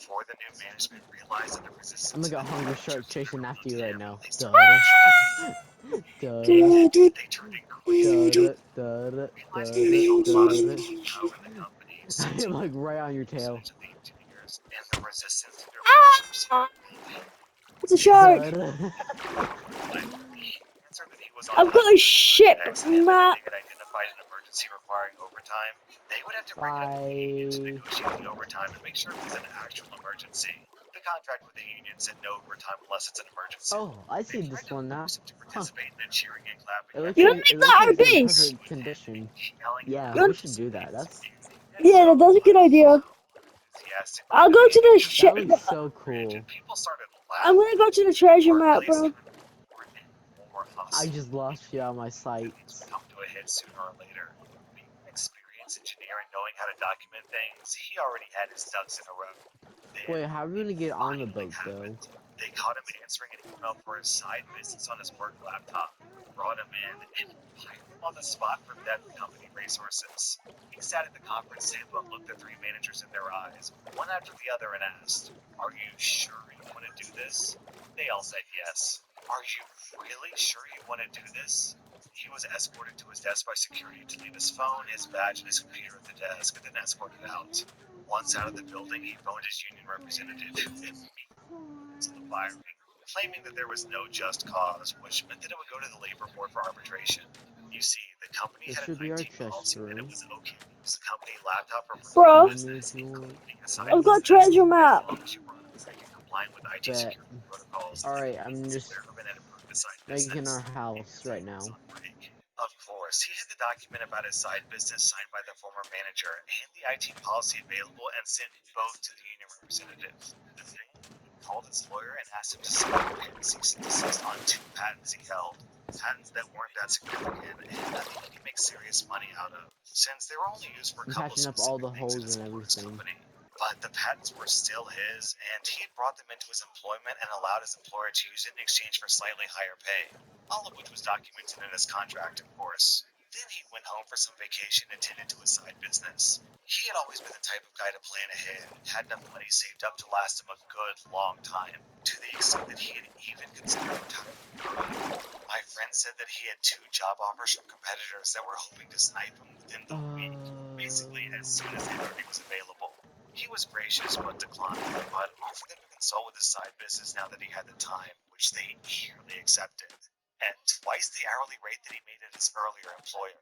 before the new management realized that the resistance I'm to gonna the get Hungry new Shark managers chasing after you right now. they started Duh. Duh. they turned Duh. increasingly Duh. realized that they owned lots of Duh. power in the company since I'm like right on your tail. percentage of the engineers and the resistance to their leaders. It's a shark. Duh. He answered that he was on I've got time a for the ship next and that if map. they had identified an emergency requiring overtime, they would have to bring it up to the union to Bye. negotiate the overtime and make sure it was an actual emergency. The contract with the union said no overtime unless it's an emergency. Oh, I They see tried this to one now. force him to Huh. participate in the cheering and clapping It looks You after wanna like make it looks that like our it's in base? perfect condition. yelling Yeah, You we want- should do that. That's Yeah, that's a good idea. enthusiastically I'll go to the ship. that looks so cool. people started I'm laughing. gonna go to the treasure map, Workplace bro. turned more and more I hostile. just lost you on my Things sights. would come to a head sooner or later. Being an experienced engineer and knowing how to document things, he already had his ducks in a row. Then, Wait, how are we gonna get on the finally boat though? happened. They caught him answering an email for his side business on his work laptop, brought him in, and hired him on the spot for that company resources. He sat at the conference table and looked the three managers in their eyes, one after the other, and asked, "Are you sure you want to do this?" They all said yes. "Are you really sure you want to do this?" He was escorted to his desk by security to leave his phone, his badge, and his computer at the desk, and then escorted out. Once out of the building, he phoned his union representative to the firing, claiming that there was no just cause, which meant that it would go to the labor board for arbitration. You see, the company This had a should be our 19 chest policy that it room. was okay to use the company laptop for Bro, business, including a side I've got business, treasure as map. long as you were on site and compliant with IT Bet. security protocols. Alright, I'm just Clear of an approved side making business. our house right now. On break. Of course, he had the document about his side business signed by the former manager and the IT policy available and sent both to the union representative. Then he called his lawyer and asked him to sign a cease and desist on 2 patents he held. Patents that weren't that significant and nothing he could make serious money out of, since they were only used for a I'm couple of patching up all specific the things in holes his and sports everything. company. But the patents were still his, and he had brought them into his employment and allowed his employer to use it in exchange for slightly higher pay, all of which was documented in his contract, of course. Then he went home for some vacation and tended to his side business. He had always been the type of guy to plan ahead, had enough money saved up to last him a good long time, to the extent that he had even considered retirement. My friend said that he had 2 job offers from competitors that were hoping to snipe him within the week, basically as soon as the interview was available. He was gracious but declined, but offered them to consult with his side business now that he had the time, which they eagerly accepted. At twice the hourly rate that he made at his earlier employer.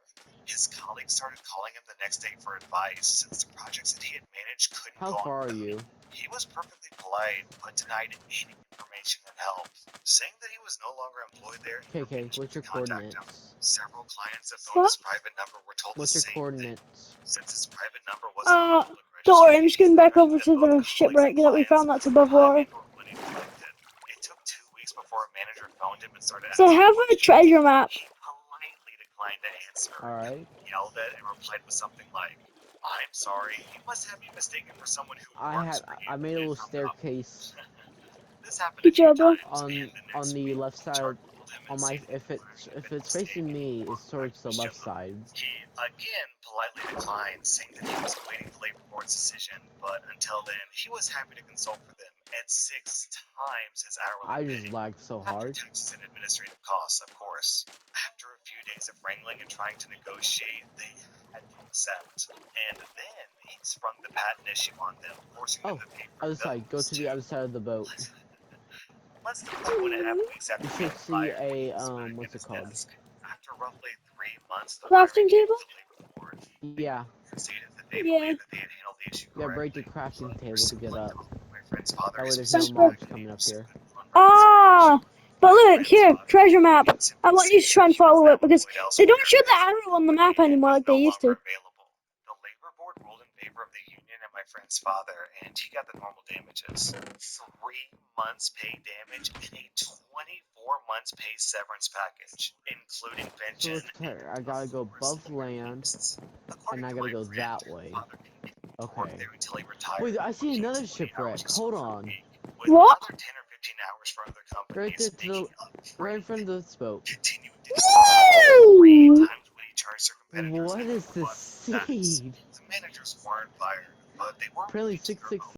His colleagues started calling him the next day for advice, since the projects that he had managed couldn't How go on far are without you? him. He was perfectly polite, but denied any information and help, saying that he was no longer employed there and KK, forbidden what's to your contact him. coordinates? Several clients that phoned What? his private number were told the What's your same thing. coordinates? Since his private number wasn't Uh, public don't worry, registry, I'm just going back over that to both the colleagues and shipwreck that we clients found that's put above time water. into and money behind it. It took 2 weeks before a manager phoned him and started So I asking have a questions. treasure map. He politely declined to answer, Alright. yelled at, and replied with something like, "I'm sorry, you must have me mistaken for someone who I works for you made a and little from company." staircase This happened a Good few job, bro. times, and the on next the week, left HR side. called him and On my stated if the firing had it's been a facing mistake. me, it's towards the left side. He again politely declined, saying that he was awaiting the labor board's decision, but until then, he was happy to consult for them at 6 times his hourly I pay. just lagged so After hard. taxes and administrative costs, of course. After a few days of wrangling and trying to negotiate, they had to accept. And then he sprung the patent issue on them, forcing them Oh, to pay for other side. Go those to the too. other side of the boat. Less than 2.5 weeks after You being should see fired, a he was back at what's it his called? desk. After roughly 3 months, the firing Crafting came table? to the labor board. Yeah, Stated that they Yeah. believed that they had handled the issue you gotta break the correctly, crafting but table to pursued get like up. my friend's father That way is there's no Thanks, bro. mobs coming up here. Ah, but My look, friend's here, father treasure map. I simply want you to stated try that and he was follow now it because employed they don't elsewhere show the and arrow on the the map union anymore was like they no used longer to. available. The labor board ruled in favor of the union and my friend's father, and he got the normal damages. 3 months pay damage and a 24 months pay severance package, including So pension let's try. I and, gotta of go course, above land, according and I to gotta my go friend, that way. father continued to work Okay. there until he retired, Wait, I see working another 20 hours shipwreck. or so Hold per on. week, with What? another 10 or 15 hours for other Right companies, there to the making up for right in it. front of this boat. Continuing to discuss 3 Woo! times what he charged their competitors, What and is this what max. seed? The managers weren't fired, but they were Apparently reducing their 666.